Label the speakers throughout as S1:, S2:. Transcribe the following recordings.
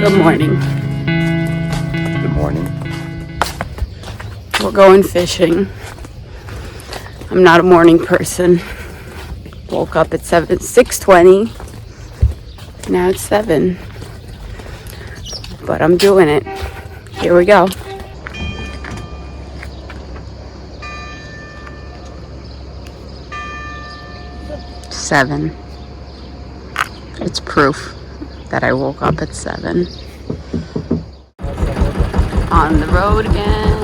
S1: Good morning.
S2: Good morning.
S1: We're going fishing. I'm not a morning person. Woke up at 6:20. Now it's 7. But I'm doing it. Here we go. Seven. It's proof that I woke up at 7. On the road again.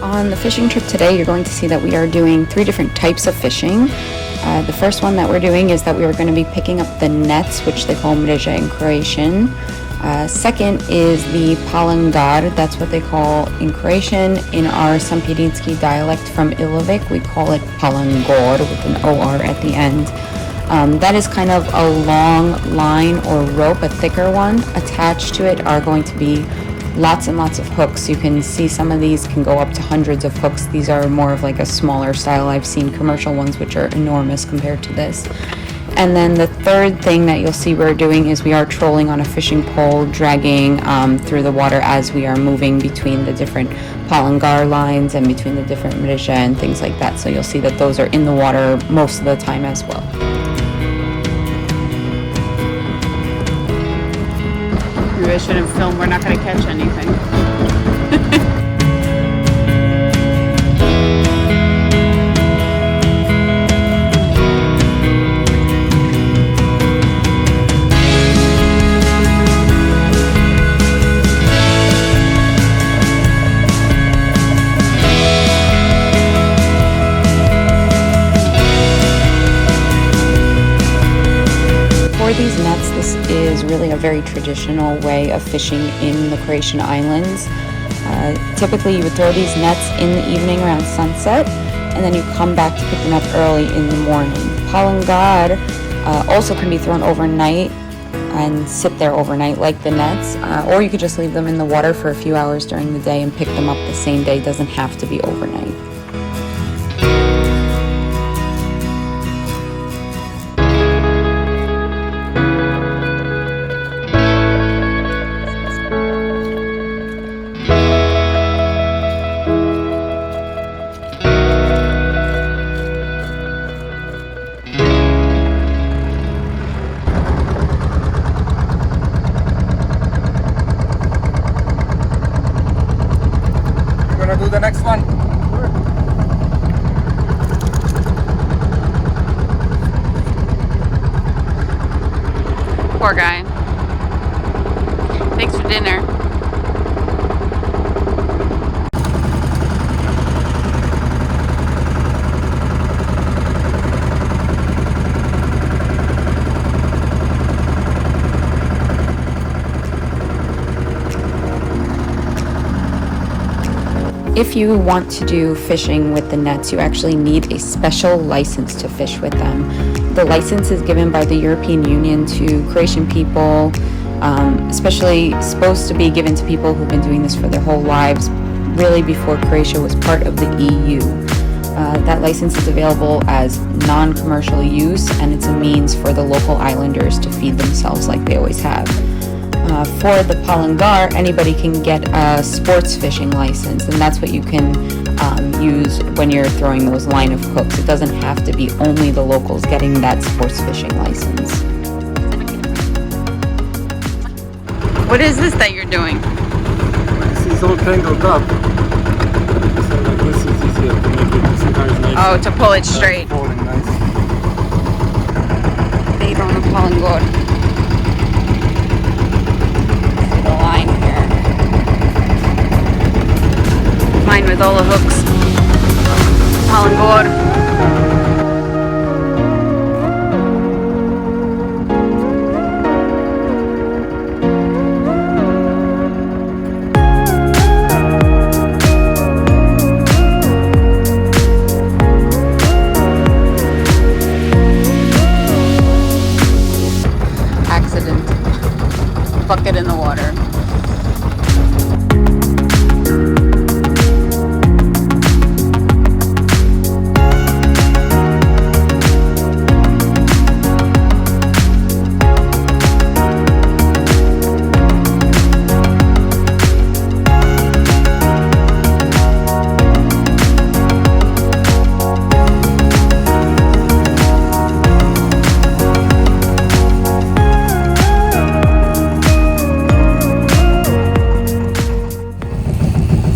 S3: On the fishing trip today, you're going to see that we are doing 3 different types of fishing. The first one that we're doing is that we are going to be picking up the nets, which they call mreže in Croatian. Second is the PALANGAR, that's what they call in Croatian. In our Sampjedinski dialect from Ilovik, we call it PALANGAR with an OR at the end. That is kind of a long line or rope, a thicker one. Attached to it are going to be lots and lots of hooks. You can see some of these can go up to hundreds of hooks. These are more of like a smaller style. I've seen commercial ones which are enormous compared to this. And then the third thing that you'll see we're doing is we are trolling on a fishing pole, dragging through the water as we are moving between the different palangar lines and between the different mreže and things like that. So you'll see that those are in the water most of the time as well.
S1: Maybe I shouldn't film. We're not going to catch anything.
S3: For these nets, this is really a very traditional way of fishing in the Croatian islands. Typically you would throw these nets in the evening around sunset, and then you come back to pick them up early in the morning. Palangar also can be thrown overnight and sit there overnight like the nets, or you could just leave them in the water for a few hours during the day and pick them up the same day. It doesn't have to be overnight.
S2: Do the next one.
S1: Poor guy. Thanks for dinner.
S3: If you want to do fishing with the nets, you actually need a special license to fish with them. The license is given by the European Union to Croatian people, especially supposed to be given to people who've been doing this for their whole lives, really before Croatia was part of the EU. That license is available as non-commercial use, and it's a means for the local islanders to feed themselves like they always have. For the palangar, anybody can get a sports fishing license, and that's what you can use when you're throwing those line of hooks. It doesn't have to be only the locals getting that sports fishing license.
S1: What is this that you're doing?
S2: This is all tangled up. So like this is easier to make it sometimes nice.
S1: Oh, to pull it straight.
S2: Falling nice.
S1: They don't have palangar. all the hooks. Palangor. Bucket in the water.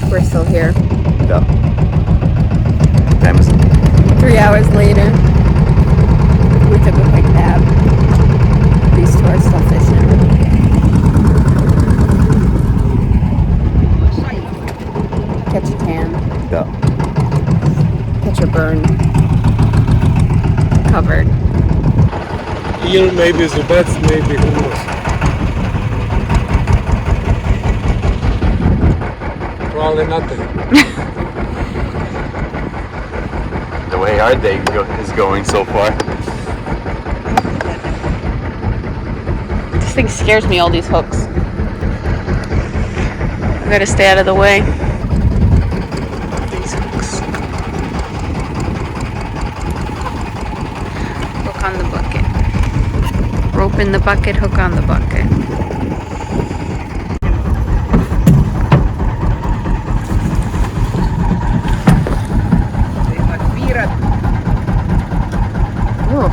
S1: We're still here.
S4: Yeah. Time is
S1: 3 hours later. We took a quick nap. These two are still fishing. Catch a tan.
S4: yeah.
S1: Catch a burn. Covered.
S2: Eel, maybe zubets, maybe who knows. Probably nothing.
S4: The way our day is going so far.
S1: This thing scares me, all these hooks. I gotta stay out of the way. These hooks. Hook on the bucket. Rope in the bucket, hook on the bucket. Ooh.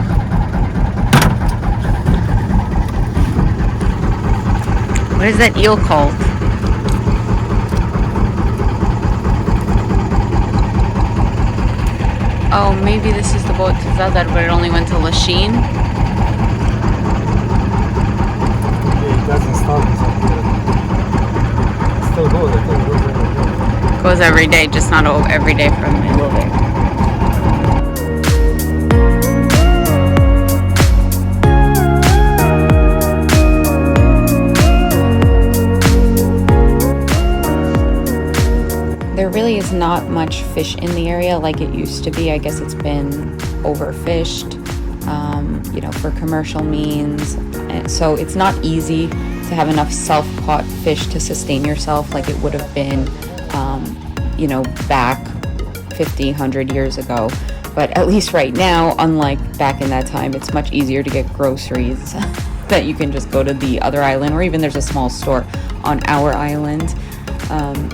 S1: What is that eel called? Oh, maybe this is the boat to Zadar, but it only went to Lošinj.
S2: It doesn't stop it still goes, I think.
S1: Goes every day, just not every day from Ilovik. There really is not much fish in the area like it used to be. I guess it's been overfished, you know, for commercial means. And so it's not easy to have enough self-caught fish to sustain yourself like it would have been, you know, back 50, 100 years ago. But at least right now, unlike back in that time, it's much easier to get groceries that you can just go to the other island, or even there's a small store on our island.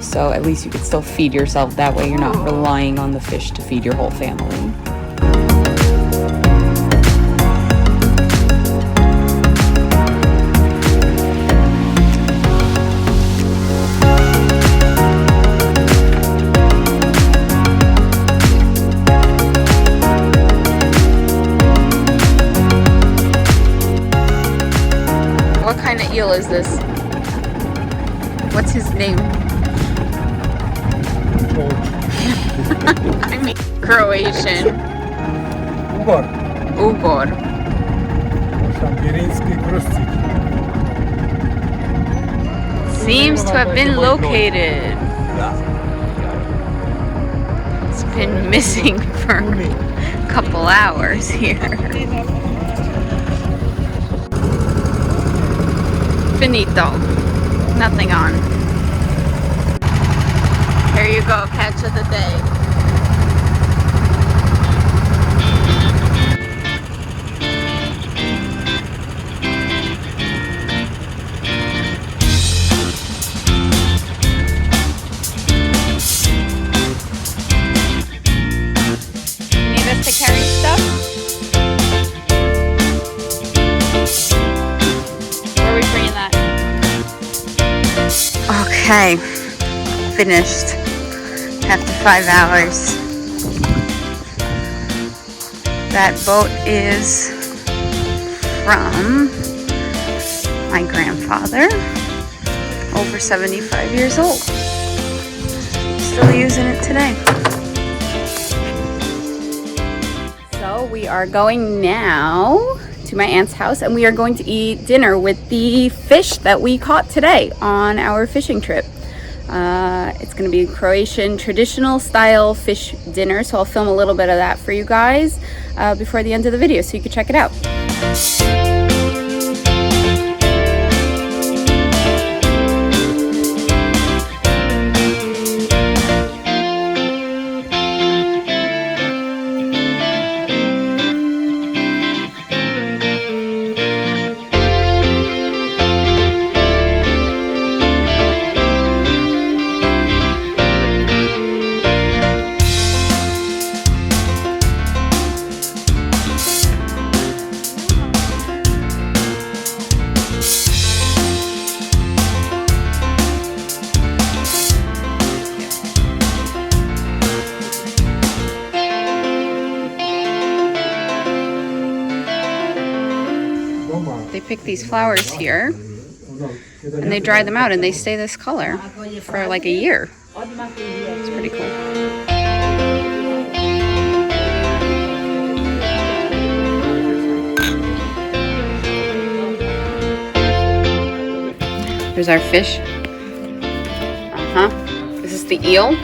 S1: So at least you could still feed yourself that way. You're not relying on the fish to feed your whole family. What kind of eel is this? What's his name? I mean Croatian.
S2: Ugor.
S1: Ugor.
S2: Šampirinski krusci.
S1: Seems to have been located. It's been missing for a couple hours here. Finito. Nothing on. Here you go, catch of the day. You need us to carry stuff? Where are we bringing that? Okay, finished after 5 hours. That boat is from my grandfather, over 75 years old.
S3: still using it today. So we are going now to my aunt's house and we are going to eat dinner with the fish that we caught today on our fishing trip. It's going to be Croatian traditional style fish dinner, so I'll film a little bit of that for you guys before the end of the video so you can check it out. They pick these flowers here and they dry them out and they stay this color for like a year. It's pretty cool. Here's our fish. This is the eel.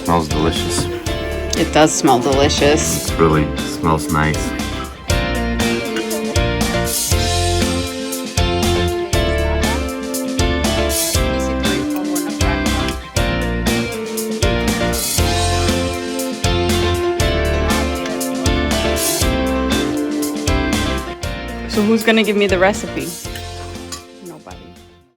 S4: Smells delicious.
S3: It does smell delicious.
S4: It really smells nice.
S3: So who's gonna give me the recipe?